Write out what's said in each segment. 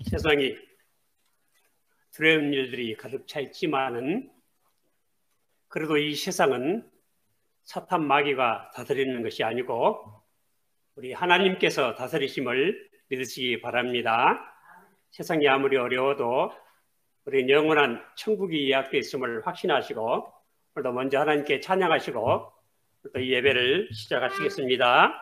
세상이 두려운 일들이 가득 차 있지만은 그래도 이 세상은 사탄 마귀가 다스리는 것이 아니고 우리 하나님께서 다스리심을 믿으시기 바랍니다. 세상이 아무리 어려워도 우리 영원한 천국이 예약되어 있음을 확신하시고 오늘도 먼저 하나님께 찬양하시고 또 이 예배를 시작하시겠습니다.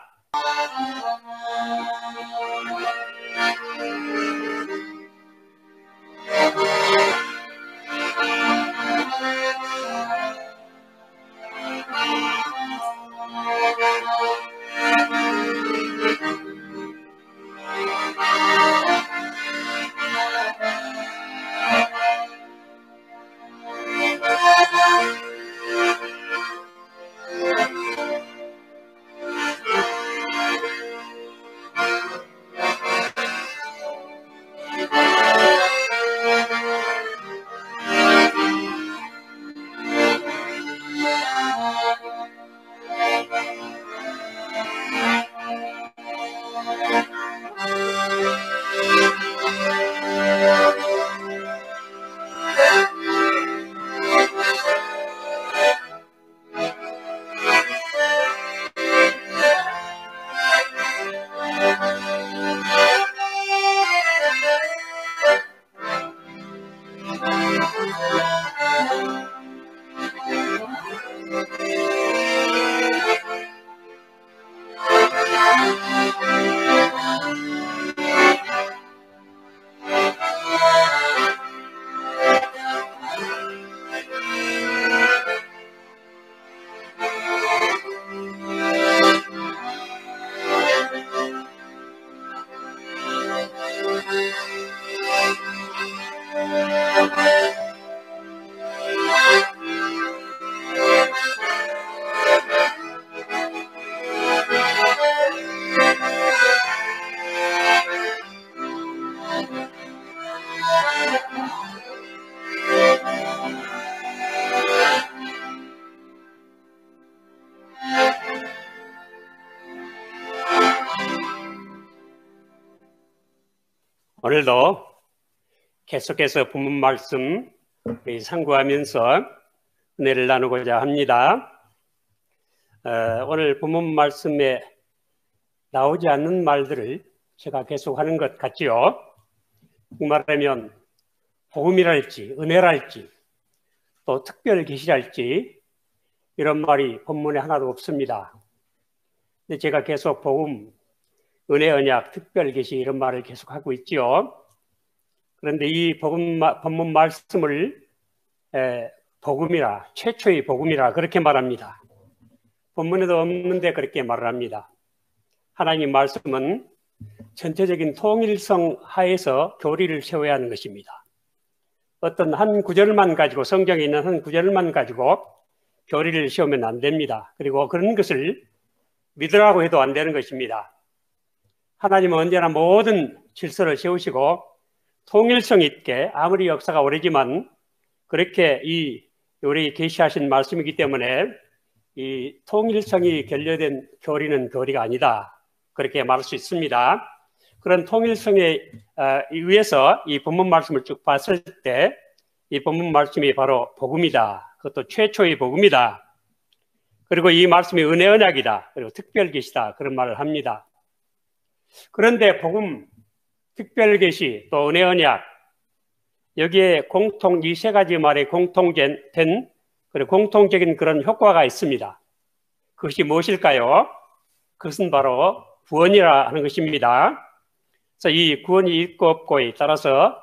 오늘도 계속해서 본문 말씀 상고하면서 은혜를 나누고자 합니다. 오늘 본문 말씀에 나오지 않는 말들을 제가 계속하는 것 같지요. 말하면 복음이랄지 은혜랄지 또 특별 계시랄지 이런 말이 본문에 하나도 없습니다. 근데 제가 계속 복음, 은혜, 언약, 특별 계시 이런 말을 계속하고 있지요. 그런데 이 본문 말씀을 복음이라, 최초의 복음이라 그렇게 말합니다. 본문에도 없는데 그렇게 말을 합니다. 하나님 말씀은 전체적인 통일성 하에서 교리를 세워야 하는 것입니다. 어떤 한 구절만 가지고, 성경에 있는 한 구절만 가지고 교리를 세우면 안 됩니다. 그리고 그런 것을 믿으라고 해도 안 되는 것입니다. 하나님은 언제나 모든 질서를 세우시고 통일성 있게, 아무리 역사가 오래지만 그렇게 우리 계시하신 말씀이기 때문에 이 통일성이 결여된 교리는 교리가 아니다, 그렇게 말할 수 있습니다. 그런 통일성에 의해서 이 본문 말씀을 쭉 봤을 때 이 본문 말씀이 바로 복음이다, 그것도 최초의 복음이다, 그리고 이 말씀이 은혜 언약이다, 그리고 특별 계시다, 그런 말을 합니다. 그런데 복음, 특별 계시, 또 은혜 언약, 여기에 이 세 가지 말에 공통된 그리고 공통적인 그런 효과가 있습니다. 그것이 무엇일까요? 그것은 바로 구원이라 하는 것입니다. 그래서 이 구원이 있고 없고에 따라서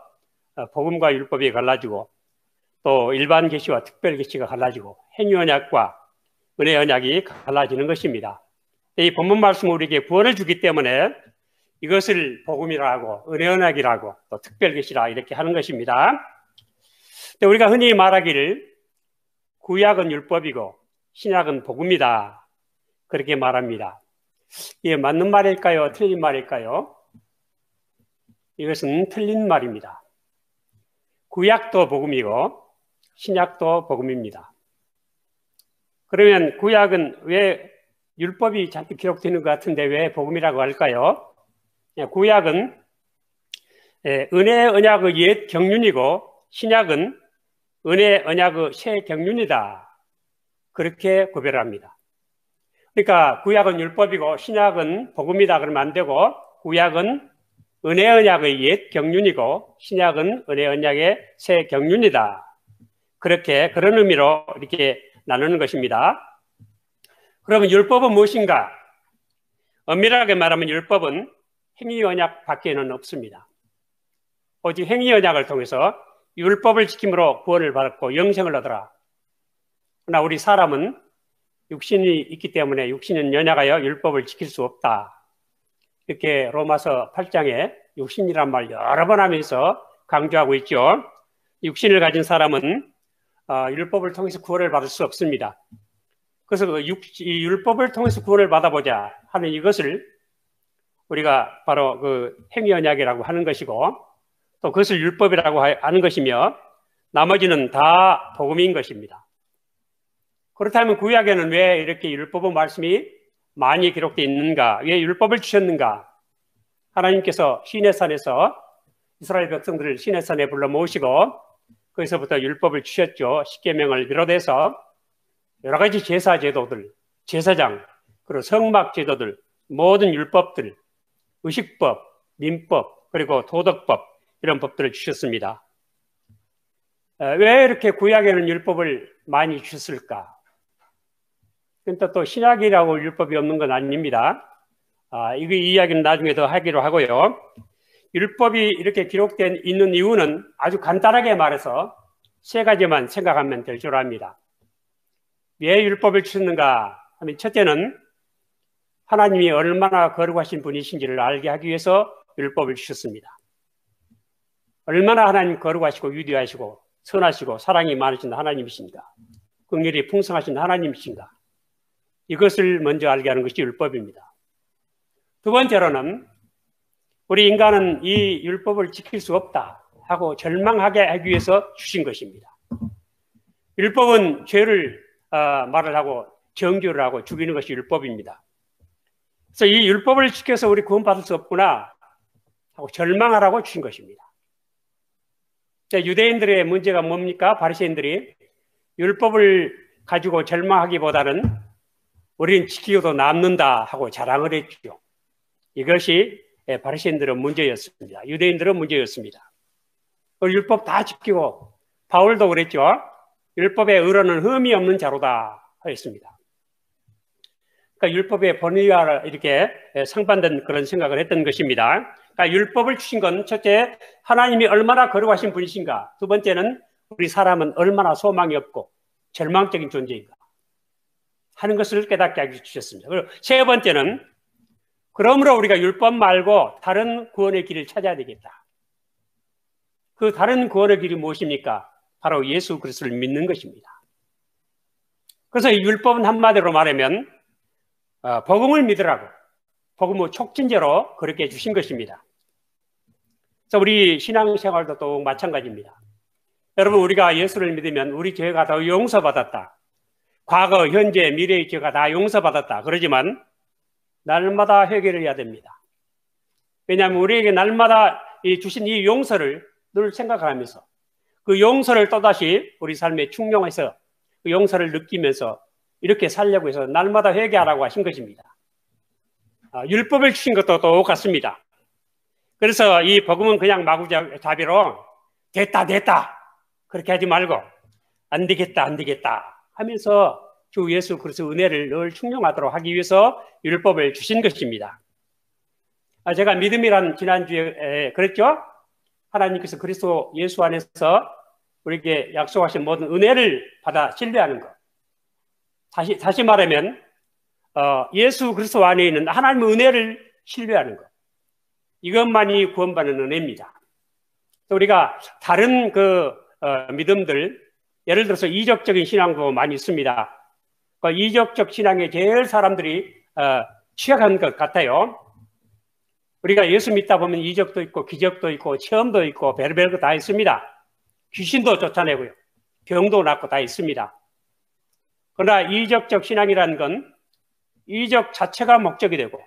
복음과 율법이 갈라지고 또 일반 계시와 특별 계시가 갈라지고 행위 언약과 은혜 언약이 갈라지는 것입니다. 이 본문 말씀은 우리에게 구원을 주기 때문에 이것을 복음이라고, 은혜 언약이라고, 또 특별 계시라 이렇게 하는 것입니다. 우리가 흔히 말하기를 구약은 율법이고 신약은 복음이다, 그렇게 말합니다. 이게 맞는 말일까요? 틀린 말일까요? 이것은 틀린 말입니다. 구약도 복음이고 신약도 복음입니다. 그러면 구약은 왜 율법이 잔뜩 기록되는 것 같은데 왜 복음이라고 할까요? 구약은 은혜 언약의 옛 경륜이고 신약은 은혜 언약의 새 경륜이다. 그렇게 구별합니다. 그러니까 구약은 율법이고 신약은 복음이다 그러면 안 되고, 구약은 은혜 언약의 옛 경륜이고 신약은 은혜 언약의 새 경륜이다. 그렇게 그런 의미로 이렇게 나누는 것입니다. 그러면 율법은 무엇인가? 엄밀하게 말하면 율법은 행위 언약 밖에는 없습니다. 오직 행위 언약을 통해서 율법을 지킴으로 구원을 받았고 영생을 얻어라. 그러나 우리 사람은 육신이 있기 때문에 육신은 연약하여 율법을 지킬 수 없다. 이렇게 로마서 8장에 육신이란 말 여러 번 하면서 강조하고 있죠. 육신을 가진 사람은 율법을 통해서 구원을 받을 수 없습니다. 그래서 이 율법을 통해서 구원을 받아보자 하는 이것을 우리가 바로 그 행위 언약이라고 하는 것이고, 또 그것을 율법이라고 하는 것이며, 나머지는 다 복음인 것입니다. 그렇다면 구약에는 왜 이렇게 율법의 말씀이 많이 기록되어 있는가? 왜 율법을 주셨는가? 하나님께서 시내산에서 이스라엘 백성들을 시내산에 불러 모으시고 거기서부터 율법을 주셨죠. 십계명을 비롯해서 여러 가지 제사 제도들, 제사장, 그리고 성막 제도들, 모든 율법들, 의식법, 민법, 그리고 도덕법, 이런 법들을 주셨습니다. 왜 이렇게 구약에는 율법을 많이 주셨을까? 그러니까 또 신약이라고 율법이 없는 건 아닙니다. 이 이야기는 나중에 더 하기로 하고요. 율법이 이렇게 기록된 있는 이유는 아주 간단하게 말해서 세 가지만 생각하면 될 줄 압니다. 왜 율법을 주셨는가 하면, 첫째는 하나님이 얼마나 거룩하신 분이신지를 알게 하기 위해서 율법을 주셨습니다. 얼마나 하나님 거룩하시고 위대하시고 선하시고 사랑이 많으신 하나님이신가, 긍휼이 풍성하신 하나님이신가, 이것을 먼저 알게 하는 것이 율법입니다. 두 번째로는 우리 인간은 이 율법을 지킬 수 없다 하고 절망하게 하기 위해서 주신 것입니다. 율법은 죄를 말을 하고 정죄를 하고 죽이는 것이 율법입니다. 그래서 이 율법을 지켜서 우리 구원받을 수 없구나 하고 절망하라고 주신 것입니다. 유대인들의 문제가 뭡니까? 바리새인들이 율법을 가지고 절망하기보다는 우리는 지키고도 남는다 하고 자랑을 했죠. 이것이 바리새인들의 문제였습니다. 유대인들의 문제였습니다. 율법 다 지키고, 바울도 그랬죠. 율법의 의로는 흠이 없는 자로다 하였습니다. 그러니까 율법의 번의와 이렇게 상반된 그런 생각을 했던 것입니다. 그러니까 율법을 주신 건 첫째, 하나님이 얼마나 거룩하신 분이신가. 두 번째는 우리 사람은 얼마나 소망이 없고 절망적인 존재인가 하는 것을 깨닫게 하기 주셨습니다. 그리고 세 번째는, 그러므로 우리가 율법 말고 다른 구원의 길을 찾아야 되겠다. 그 다른 구원의 길이 무엇입니까? 바로 예수 그리스도를 믿는 것입니다. 그래서 이 율법은 한마디로 말하면 복음을 믿으라고, 복음의 촉진제로 그렇게 해주신 것입니다. 그래서 우리 신앙생활도 또 마찬가지입니다. 여러분, 우리가 예수를 믿으면 우리 죄가 다 용서받았다, 과거, 현재, 미래의 죄가 다 용서받았다 그러지만 날마다 회개를 해야 됩니다. 왜냐하면 우리에게 날마다 주신 이 용서를 늘 생각하면서 그 용서를 또다시 우리 삶에 충용해서 그 용서를 느끼면서 이렇게 살려고 해서 날마다 회개하라고 하신 것입니다. 율법을 주신 것도 똑같습니다. 그래서 이 복음은 그냥 마구잡이로 됐다 그렇게 하지 말고 안 되겠다 하면서 주 예수 그리스도의 은혜를 늘 충용하도록 하기 위해서 율법을 주신 것입니다. 제가 믿음이란 지난주에 그랬죠? 하나님께서 그리스도 예수 안에서 우리에게 약속하신 모든 은혜를 받아 신뢰하는 것. 다시 말하면 예수 그리스도 안에 있는 하나님의 은혜를 신뢰하는 것. 이것만이 구원받는 은혜입니다. 우리가 다른 믿음들, 예를 들어서 이적적인 신앙도 많이 있습니다. 그 이적적 신앙에 제일 사람들이 취약한 것 같아요. 우리가 예수 믿다 보면 이적도 있고 기적도 있고 체험도 있고 별별 거 다 있습니다. 귀신도 쫓아내고요, 병도 낫고 다 있습니다. 그러나 이적적 신앙이라는 건 이적 자체가 목적이 되고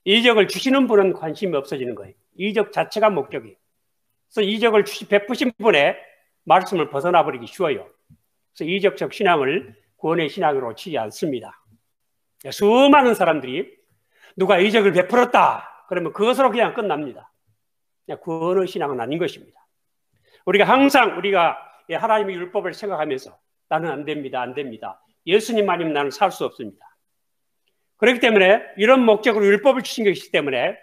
이적을 주시는 분은 관심이 없어지는 거예요. 이적 자체가 목적이에요. 그래서 이적을 베푸신 분의 말씀을 벗어나 버리기 쉬워요. 그래서 이적적 신앙을 구원의 신앙으로 치지 않습니다. 수많은 사람들이 누가 이적을 베풀었다 그러면 그것으로 그냥 끝납니다. 구원의 신앙은 아닌 것입니다. 우리가 항상 하나님의 율법을 생각하면서 나는 안 됩니다, 안 됩니다. 예수님 아니면 나는 살 수 없습니다. 그렇기 때문에 이런 목적으로 율법을 주신 것이기 때문에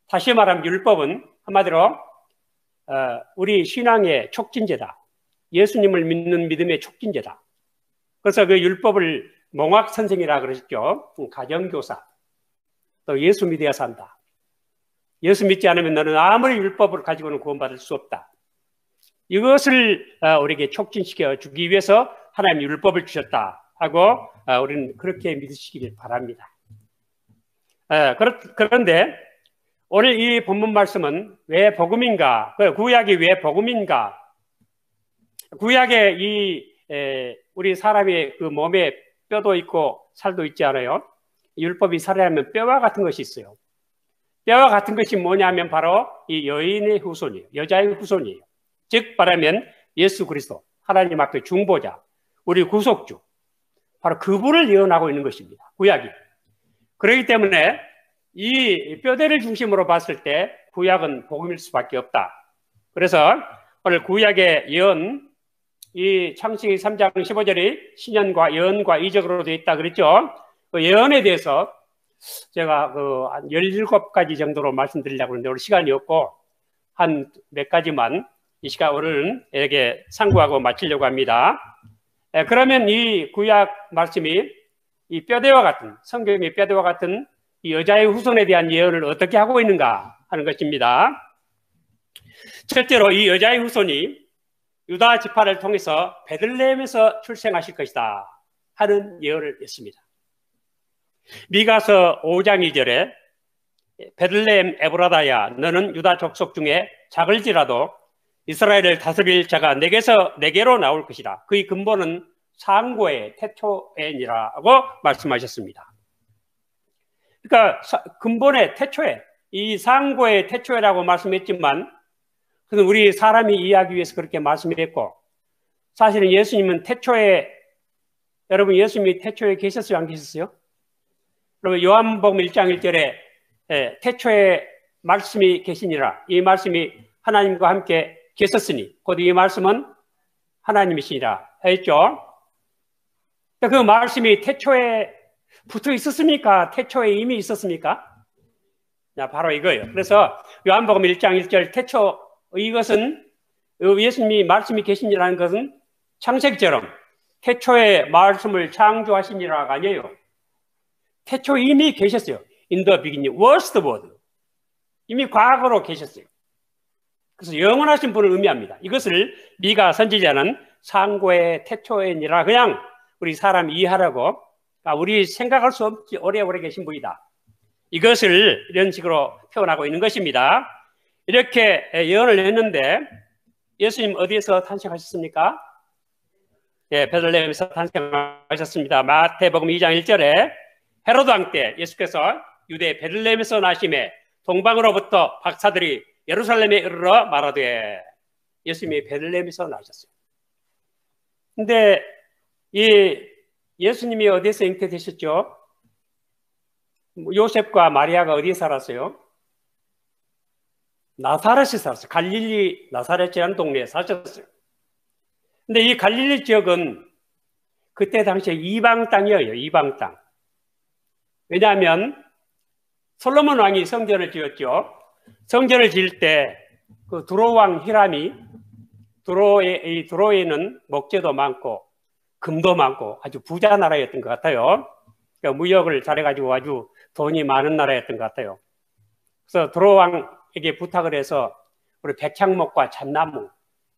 다시 말하면 율법은 한마디로 우리 신앙의 촉진제다. 예수님을 믿는 믿음의 촉진제다. 그래서 그 율법을 몽학선생이라 그러셨죠. 가정교사. 또 예수 믿어야 산다. 예수 믿지 않으면 너는 아무리 율법을 가지고는 구원받을 수 없다. 이것을 우리에게 촉진시켜 주기 위해서 하나님 율법을 주셨다 하고 우리는 그렇게 믿으시기를 바랍니다. 그런데 오늘 이 본문 말씀은 왜 복음인가? 구약이 왜 복음인가? 구약에 우리 사람의 그 몸에 뼈도 있고 살도 있지 않아요? 율법이 살아야면 뼈와 같은 것이 있어요. 뼈와 같은 것이 뭐냐면 바로 이 여인의 후손이에요. 여자의 후손이에요. 즉 말하면 예수 그리스도, 하나님 앞에 중보자, 우리 구속주, 바로 그분을 예언하고 있는 것입니다. 구약이. 그렇기 때문에 이 뼈대를 중심으로 봤을 때 구약은 복음일 수밖에 없다. 그래서 오늘 구약의 예언, 이 창세기 3장 15절이 신년과 예언과 이적으로 되어 있다 그랬죠. 그 예언에 대해서 제가 한 17가지 정도로 말씀드리려고 하는데 오늘 시간이 없고 한 몇 가지만 이 시간 오늘에게 상고하고 마치려고 합니다. 그러면 이 구약 말씀이 이 뼈대와 같은, 성경의 뼈대와 같은 이 여자의 후손에 대한 예언을 어떻게 하고 있는가 하는 것입니다. 첫째로 이 여자의 후손이 유다 지파를 통해서 베들레헴에서 출생하실 것이다 하는 예언을 했습니다. 미가서 5장 2절에 베들레헴 에브라다야 너는 유다 족속 중에 작을지라도 이스라엘을 다스릴 자가 내게로 나올 것이다. 그의 근본은 상고의 태초에니라고 말씀하셨습니다. 그러니까 근본의 태초에, 이 상고의 태초에라고 말씀했지만 그건 우리 사람이 이해하기 위해서 그렇게 말씀했고 사실은 예수님은 태초에, 여러분 예수님이 태초에 계셨어요? 안 계셨어요? 여러분 요한복음 1장 1절에 태초에 말씀이 계시니라, 이 말씀이 하나님과 함께 계셨으니 곧 이 말씀은 하나님이시니라 했죠. 그 말씀이 태초에 붙어 있었습니까? 태초에 이미 있었습니까? 바로 이거예요. 그래서 요한복음 1장 1절 태초, 이것은 예수님이 말씀이 계시니라는 것은 창세기처럼 태초에 말씀을 창조하시니라가 아니에요. 태초에 이미 계셨어요. In the beginning was the word. 이미 과거로 계셨어요. 그래서 영원하신 분을 의미합니다. 이것을 미가 선지자는 상고의 태초에니라 그냥 우리 사람 이해하라고, 우리 생각할 수 없이 오래오래 계신 분이다, 이것을 이런 식으로 표현하고 있는 것입니다. 이렇게 예언을 했는데 예수님 어디에서 탄생하셨습니까? 베들레헴에서 탄생하셨습니다. 마태복음 2장 1절에 헤로드 왕 때 예수께서 유대 베들레헴에서 나심에 동방으로부터 박사들이 예루살렘에 이르러 말하되, 예수님이 베들레헴에서 나셨어요. 근데 이 예수님이 어디에서 잉태되셨죠? 요셉과 마리아가 어디에 살았어요? 나사렛에 살았어요. 갈릴리 나사렛이라는 동네에 사셨어요. 근데 이 갈릴리 지역은 그때 당시에 이방 땅이에요. 이방 땅. 왜냐하면 솔로몬 왕이 성전을 지었죠. 성전을 지을 때 그 두로 왕 히람이, 두로에는 목재도 많고 금도 많고 아주 부자 나라였던 것 같아요. 그러니까 무역을 잘해가지고 아주 돈이 많은 나라였던 것 같아요. 그래서 두로 왕에게 부탁을 해서 우리 백향목과 잣나무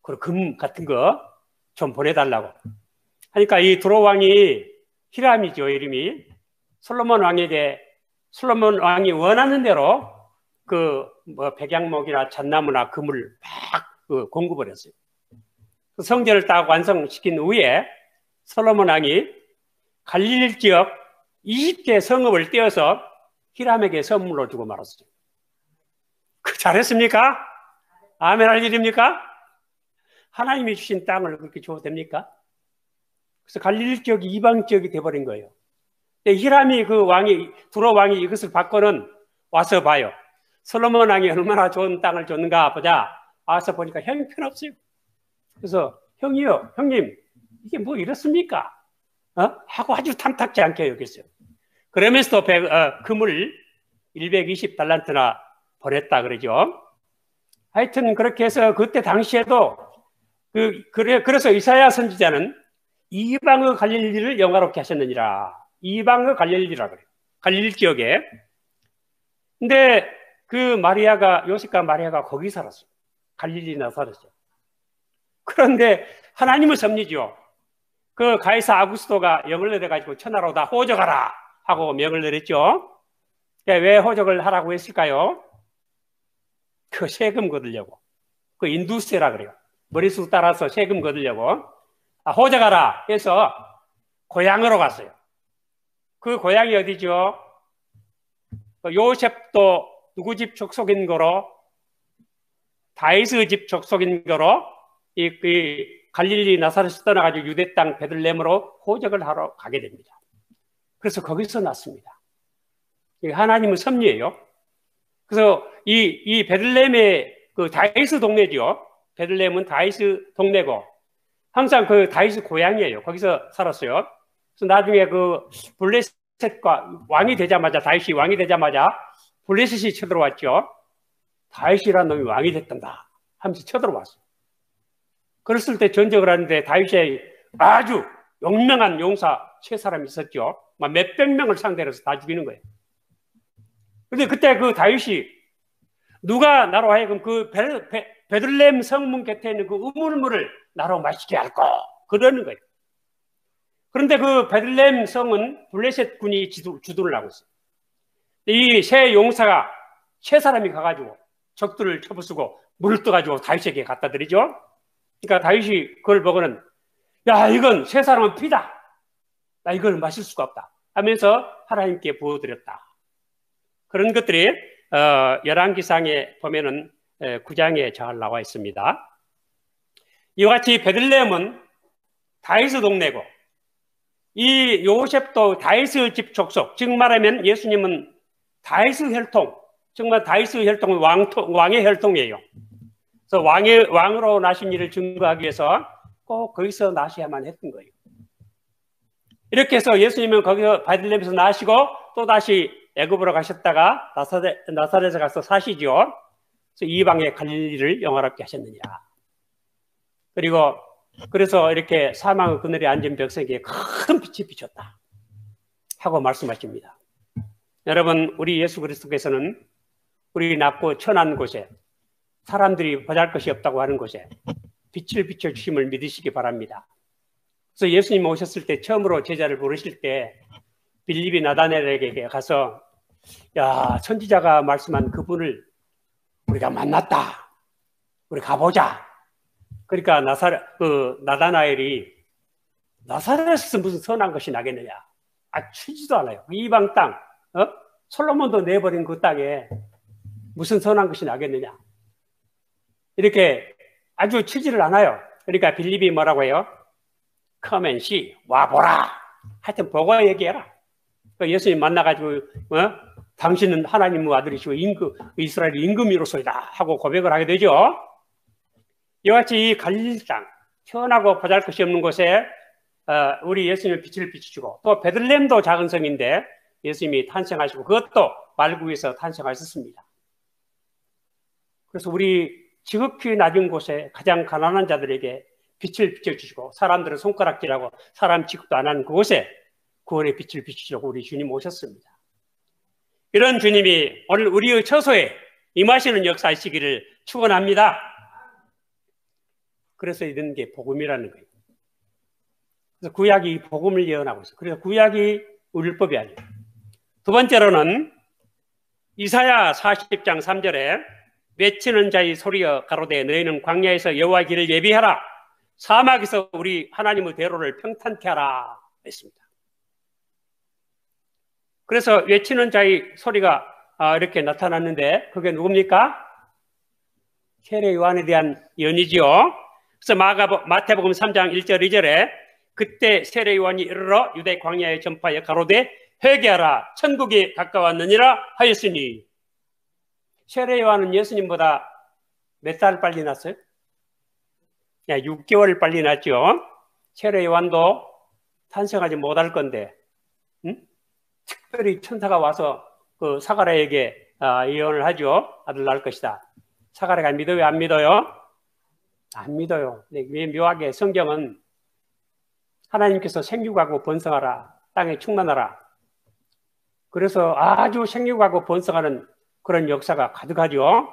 그리고 금 같은 거 좀 보내달라고 하니까 이 두로 왕이, 히람이죠 이름이, 솔로몬 왕이 원하는 대로 백향목이나 잣나무나 금을 막 공급을 했어요. 성전을 딱 완성시킨 후에 솔로몬 왕이 갈릴리 지역 20개 성읍을 떼어서 히람에게 선물로 주고 말았어요. 잘했습니까? 아멘 할 일입니까? 하나님이 주신 땅을 그렇게 줘도 됩니까? 그래서 갈릴리 지역이 이방 지역이 돼버린 거예요. 근데 히람이 그 왕이, 두로 왕이 이것을 받고는 와서 봐요. 솔로몬 왕이 얼마나 좋은 땅을 줬는가 보자. 와서 보니까 형편없어요. 그래서 형이요, 형님, 이게 뭐 이렇습니까? 하고 아주 탐탁지 않게 여겼어요. 그러면서 금을 120달란트나 보냈다 그러죠. 하여튼 그렇게 해서 그때 당시에도 그래서 이사야 선지자는 이방의 갈릴리를 영화롭게 하셨느니라. 이방의 갈릴리라 그래요. 갈릴리 지역에. 근데 그 요셉과 마리아가 거기 살았어요. 갈릴리 나사렛이요. 그런데 하나님은 섭리죠. 그 가이사 아구스토가 영을 내려가지고 천하로 다 호적하라 하고 명을 내렸죠. 왜 호적을 하라고 했을까요? 그 세금 거두려고. 그 인두세라 그래요. 머릿수 따라서 세금 거두려고. 호적하라 해서 고향으로 갔어요. 그 고향이 어디죠? 요셉도 누구 집 족속인 거로? 다윗의 집 족속인 거로 이 갈릴리 나사렛을 떠나가지고 유대 땅 베들레헴으로 호적을 하러 가게 됩니다. 그래서 거기서 났습니다. 하나님의 섭리예요. 그래서 이 베들레헴의 그 다윗의 동네죠. 베들레헴은 다윗의 동네고 항상 그 다윗의 고향이에요. 거기서 살았어요. 그래서 나중에 그 블레셋과 다윗이 왕이 되자마자 블레셋이 쳐들어왔죠. 다윗이라는 놈이 왕이 됐단다 하면서 쳐들어왔어요. 그랬을 때 전쟁을 하는데 다윗이 아주 용맹한 용사 세 사람이 있었죠. 몇백 명을 상대로 해서 다 죽이는 거예요. 그런데 그때 그 다윗이 누가 나로 하여금 그 베들레헴 성문 곁에 있는 그 우물물을 나로 마시게 할까 그러는 거예요. 그런데 그 베들레헴 성은 블레셋 군이 주도를 하고 있어요. 이 세 용사가 세 사람이 가가지고 적들을 쳐부수고 물을 떠가지고 다윗에게 갖다 드리죠. 그러니까 다윗이 그걸 보고는 야 이건 세 사람은 피다. 나 이걸 마실 수가 없다 하면서 하나님께 부어드렸다. 그런 것들이 열왕기상에 보면은 9장에 잘 나와 있습니다. 이와 같이 베들레헴은 다윗의 동네고 이 요셉도 다윗의 집 족속, 즉 말하면 예수님은 다윗의 혈통, 정말 다윗의 혈통은 왕의 혈통이에요. 그래서 왕으로 나신 일을 증거하기 위해서 꼭 거기서 나셔야만 했던 거예요. 이렇게 해서 예수님은 거기서 베들레헴에서 나시고 또 다시 애굽으로 가셨다가 나사렛에 가서 사시죠. 그래서 이방의 갈릴리를 영화롭게 하셨느니라. 그래서 이렇게 사망의 그늘에 앉은 백성에게 큰 빛이 비쳤다 하고 말씀하십니다. 여러분, 우리 예수 그리스도께서는 우리 낮고 천한 곳에 사람들이 보잘것이 없다고 하는 곳에 빛을 비춰주심을 믿으시기 바랍니다. 그래서 예수님 오셨을 때 처음으로 제자를 부르실 때 빌립이 나다나엘에게 가서 야 선지자가 말씀한 그분을 우리가 만났다. 우리 가보자. 그러니까 나다나엘이 나사렛에서 무슨 선한 것이 나겠느냐. 치지도 않아요. 이방 땅, 솔로몬도 내버린 그 땅에 무슨 선한 것이 나겠느냐. 이렇게 아주 치지를 않아요. 그러니까 빌립이 뭐라고 해요? Come and see. 와보라. 하여튼 보고 얘기해라. 예수님 만나가지고 당신은 하나님의 아들이시고 이스라엘의 임금이로소이다 하고 고백을 하게 되죠. 이와 같이 이 갈릴리 땅, 현하고 보잘것이 없는 곳에 우리 예수님의 빛을 비추시고 또 베들레헴도 작은 성인데 예수님이 탄생하시고 그것도 말구에서 탄생하셨습니다. 그래서 우리 지극히 낮은 곳에 가장 가난한 자들에게 빛을 비춰주시고 사람들은 손가락질하고 사람 취급도 안 하는 그곳에 구원의 빛을 비추시려고 우리 주님 오셨습니다. 이런 주님이 오늘 우리의 처소에 임하시는 역사이시기를 축원합니다. 그래서 이런 게 복음이라는 거예요. 그래서 구약이 복음을 예언하고 있어요. 그래서 구약이 율법이 아니에요. 두 번째로는 이사야 40장 3절에 외치는 자의 소리여 가로되 너희는 광야에서 여호와의 길을 예비하라 사막에서 우리 하나님의 대로를 평탄케 하라 했습니다. 그래서 외치는 자의 소리가 이렇게 나타났는데 그게 누굽니까? 세례 요한에 대한 예언이지요. 그래서 마태복음 3장 1절 2절에 그때 세례 요한이 이르러 유대 광야에 전파하여 가로되 회개하라 천국이 가까웠느니라 하였으니. 세례 요한은 예수님보다 몇 살 빨리 났어요? 6개월 빨리 났죠. 세례 요한도 탄생하지 못할 건데 특별히 천사가 와서 그 사가랴에게 예언을 하죠. 아들 낳을 것이다. 사가랴가 믿어요, 안 믿어요? 안 믿어요. 왜 묘하게 성경은 하나님께서 생육하고 번성하라, 땅에 충만하라. 그래서 아주 생육하고 번성하는 그런 역사가 가득하죠.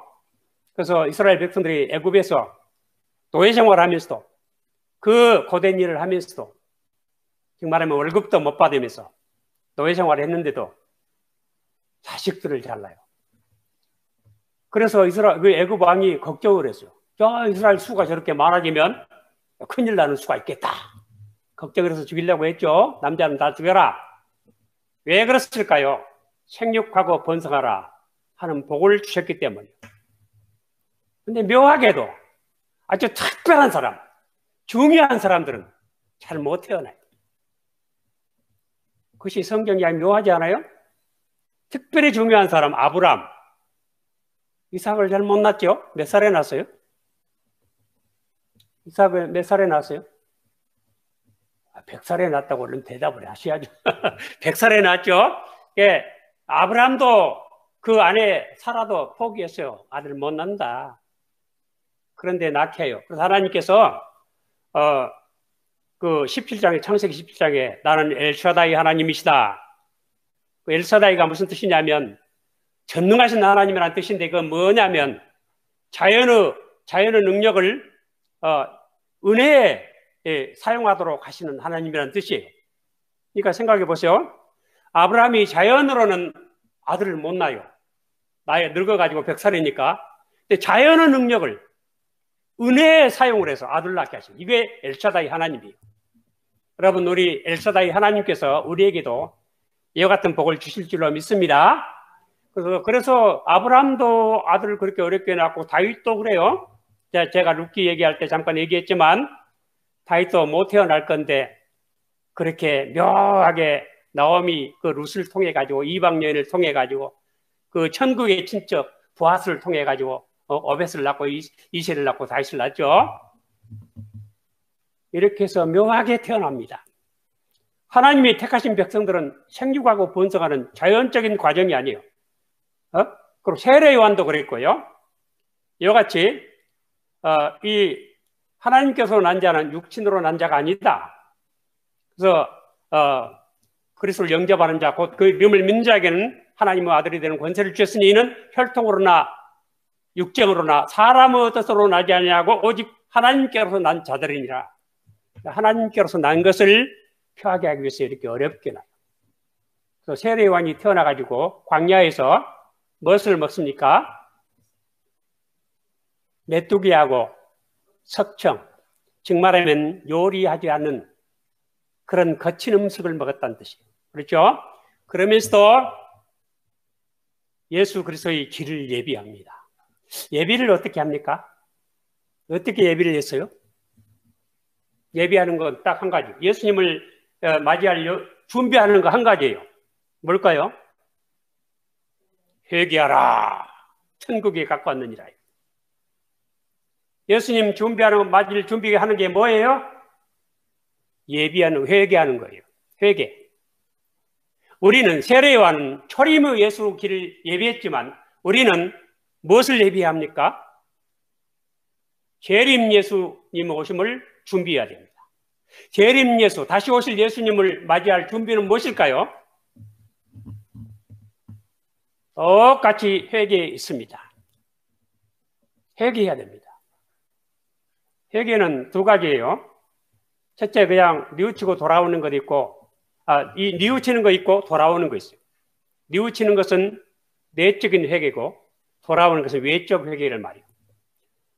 그래서 이스라엘 백성들이 애굽에서 노예 생활하면서도 그 고된 일을 하면서도 지금 말하면 월급도 못 받으면서 노예 생활을 했는데도 자식들을 잘 낳아요. 그래서 그 애굽 왕이 걱정을 했어요. 이스라엘 수가 저렇게 많아지면 큰일 나는 수가 있겠다. 걱정을 해서 죽이려고 했죠. 남자는 다 죽여라. 왜 그랬을까요? 생육하고 번성하라 하는 복을 주셨기 때문이에요. 근데 묘하게도 아주 특별한 사람, 중요한 사람들은 잘 못 태어나요. 그것이 성경이 묘하지 않아요? 특별히 중요한 사람 아브람, 이삭을 잘 못 낳죠? 몇 살에 낳았어요? 이삭을 몇 살에 낳았어요? 100살에 낳았다고 얼른 대답을 하셔야죠. 100살에 낳았죠? 예, 아브람도 그 아내 사라도 포기했어요. 아들 못 낳는다. 그런데 낳게 해요. 그래서 하나님께서 그 17장에 창세기 17장에 나는 엘샤다이 하나님이시다. 그 엘샤다이가 무슨 뜻이냐면 전능하신 하나님이라는 뜻인데 그건 뭐냐면 자연의 능력을 은혜에 사용하도록 하시는 하나님이라는 뜻이에요. 그러니까 생각해 보세요. 아브라함이 자연으로는 아들을 못 낳아요. 나이 늙어가지고 100살이니까. 근데 자연의 능력을 은혜에 사용을 해서 아들 낳게 하시고 이게 엘샤다이 하나님이에요. 여러분 우리 엘샤다이 하나님께서 우리에게도 이와 같은 복을 주실 줄로 믿습니다. 그래서 아브라함도 아들을 그렇게 어렵게 낳고 다윗도 그래요. 제가 룻기 얘기할 때 잠깐 얘기했지만 다윗도 못 태어날 건데 그렇게 묘하게 나오미 그 룻을 통해 가지고 이방 여인을 통해 가지고 그 천국의 친척 보아스를 통해 가지고 오벳을 낳고 이새를 낳고 다윗을 낳죠. 이렇게 해서 묘하게 태어납니다. 하나님이 택하신 백성들은 생육하고 번성하는 자연적인 과정이 아니에요. 그리고 세례 요한도 그랬고요. 이와 같이 이 하나님께서 난 자는 육친으로 난 자가 아니다. 그래서 그리스도를 영접하는 자, 곧 그 이름을 믿는 자에게는 하나님의 아들이 되는 권세를 주셨으니 이는 혈통으로나 육정으로나 사람의 뜻으로 나지 아니하고 오직 하나님께로서 난 자들이니라. 하나님께로서 난 것을 표하게 하기 위해서 이렇게 어렵게 나요. 그래서 세례 요한이 태어나가지고 광야에서 무엇을 먹습니까? 메뚜기하고 석청, 즉 말하면 요리하지 않는 그런 거친 음식을 먹었다는 뜻이에요. 그렇죠? 그러면서도 예수 그리스도의 길을 예비합니다. 예비를 어떻게 합니까? 어떻게 예비를 했어요? 예비하는 건 딱 한 가지. 예수님을 맞이할 준비하는 거 한 가지예요. 뭘까요? 회개하라. 천국에 가까웠느니라. 예수님 맞이를 준비하는 게 뭐예요? 예비하는, 회개하는 거예요. 회개. 우리는 세례요한은 초림의 예수 길을 예비했지만 우리는 무엇을 예비합니까? 재림 예수님 오심을 준비해야 됩니다. 재림 예수, 다시 오실 예수님을 맞이할 준비는 무엇일까요? 똑같이 회개에 있습니다. 회개해야 됩니다. 회개는 두 가지예요. 첫째, 그냥 뉘우치고 돌아오는 것 있고, 이 뉘우치는 거 있고 돌아오는 거 있어요. 뉘우치는 것은 내적인 회개고 돌아오는 것은 외적 회개를 말이에요.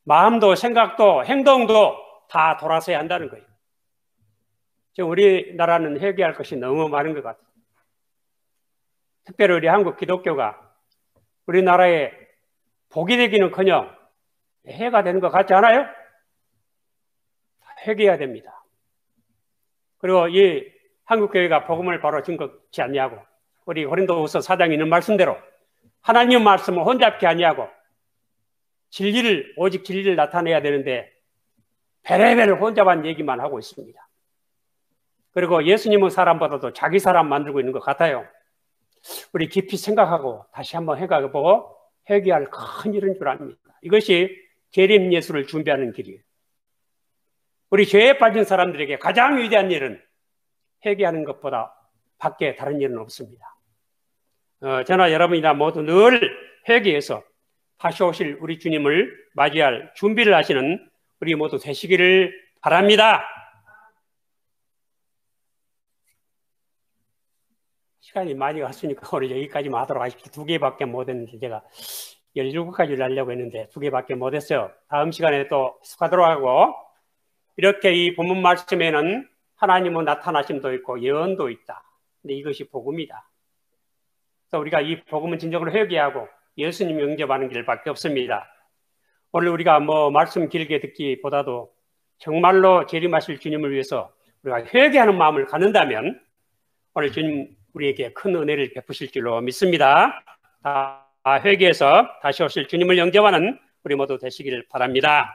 마음도 생각도 행동도 다 돌아서야 한다는 거예요. 지금 우리나라는 회개할 것이 너무 많은 것 같아요. 특별히 우리 한국 기독교가 우리나라에 복이 되기는커녕 해가 되는 것 같지 않아요? 회개해야 됩니다. 그리고 이 한국교회가 복음을 바로 증거치 아니하고 우리 고린도후서 4장에 있는 말씀대로 하나님의 말씀을 혼잡게 아니하고 오직 진리를 나타내야 되는데 베레베를 혼잡한 얘기만 하고 있습니다. 그리고 예수님은 사람보다도 자기 사람 만들고 있는 것 같아요. 우리 깊이 생각하고 다시 한번 생각해보고 회개할 큰 일인 줄 압니다. 이것이 재림 예수를 준비하는 길이에요. 우리 죄에 빠진 사람들에게 가장 위대한 일은 회개하는 것보다 밖에 다른 일은 없습니다. 저나 여러분이나 모두 늘 회개해서 다시 오실 우리 주님을 맞이할 준비를 하시는 우리 모두 되시기를 바랍니다. 시간이 많이 갔으니까 오늘 여기까지만 하도록 하십시오. 2개밖에 못했는데 제가 17가지를 하려고 했는데 2개밖에 못했어요. 다음 시간에 또 수고하도록 하고, 이렇게 이 본문 말씀에는 하나님은 나타나심도 있고 예언도 있다. 근데 이것이 복음이다. 그래서 우리가 이 복음은 진정으로 회개하고 예수님 영접하는 길밖에 없습니다. 오늘 우리가 말씀 길게 듣기보다도 정말로 재림하실 주님을 위해서 우리가 회개하는 마음을 갖는다면 오늘 주님 우리에게 큰 은혜를 베푸실 줄로 믿습니다. 다 회개해서 다시 오실 주님을 영접하는 우리 모두 되시기를 바랍니다.